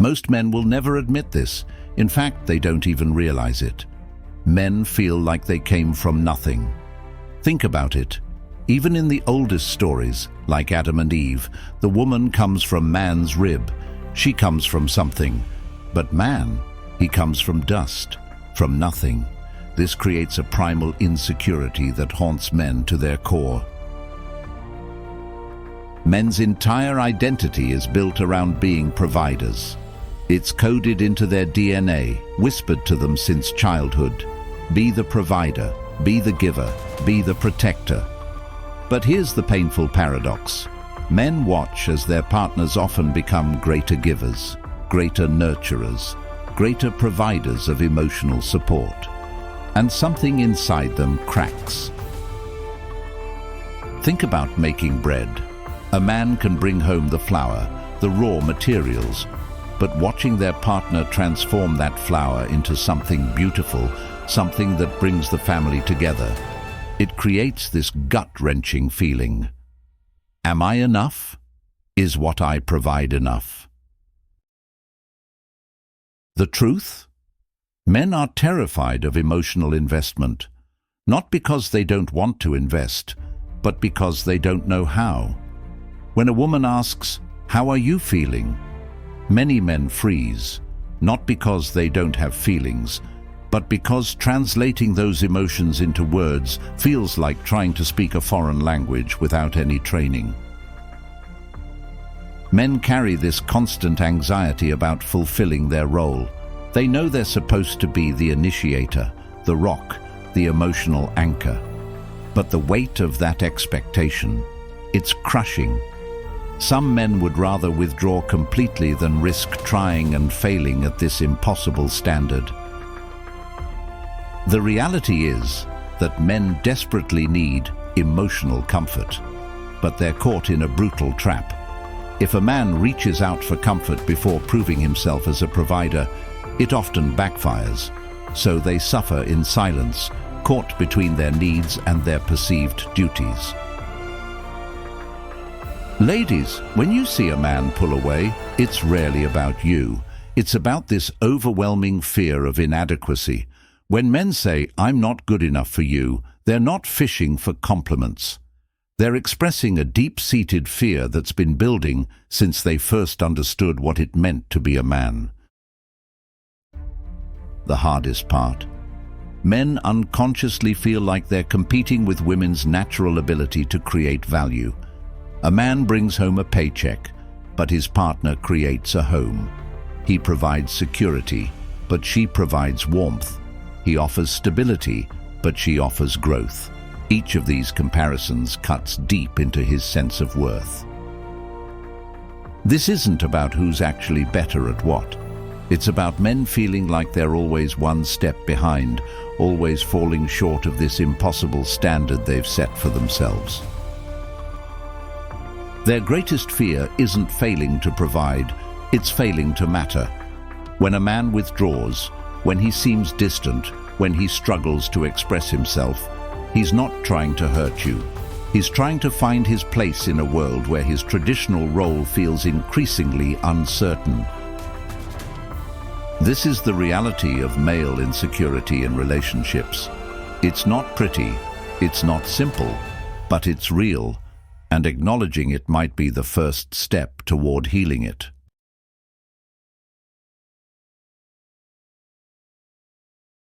Most men will never admit this. In fact, they don't even realize it. Men feel like they came from nothing. Think about it. Even in the oldest stories, like Adam and Eve, the woman comes from man's rib. She comes from something. But man, he comes from dust, from nothing. This creates a primal insecurity that haunts men to their core. Men's entire identity is built around being providers. It's coded into their DNA, whispered to them since childhood. Be the provider, be the giver, be the protector. But here's the painful paradox. Men watch as their partners often become greater givers, greater nurturers, greater providers of emotional support. And something inside them cracks. Think about making bread. A man can bring home the flour, the raw materials, but watching their partner transform that flour into something beautiful, something that brings the family together, it creates this gut-wrenching feeling. Am I enough? Is what I provide enough? The truth? Men are terrified of emotional investment, not because they don't want to invest, but because they don't know how. When a woman asks, "How are you feeling?" many men freeze, not because they don't have feelings, but because translating those emotions into words feels like trying to speak a foreign language without any training. Men carry this constant anxiety about fulfilling their role. They know they're supposed to be the initiator, the rock, the emotional anchor. But the weight of that expectation, it's crushing. Some men would rather withdraw completely than risk trying and failing at this impossible standard. The reality is that men desperately need emotional comfort, but they're caught in a brutal trap. If a man reaches out for comfort before proving himself as a provider, it often backfires. So they suffer in silence, caught between their needs and their perceived duties. Ladies, when you see a man pull away, it's rarely about you. It's about this overwhelming fear of inadequacy. When men say, "I'm not good enough for you," they're not fishing for compliments. They're expressing a deep-seated fear that's been building since they first understood what it meant to be a man. The hardest part. Men unconsciously feel like they're competing with women's natural ability to create value. A man brings home a paycheck, but his partner creates a home. He provides security, but she provides warmth. He offers stability, but she offers growth. Each of these comparisons cuts deep into his sense of worth. This isn't about who's actually better at what. It's about men feeling like they're always one step behind, always falling short of this impossible standard they've set for themselves. Their greatest fear isn't failing to provide, it's failing to matter. When a man withdraws, when he seems distant, when he struggles to express himself, he's not trying to hurt you. He's trying to find his place in a world where his traditional role feels increasingly uncertain. This is the reality of male insecurity in relationships. It's not pretty, it's not simple, but it's real, and acknowledging it might be the first step toward healing it.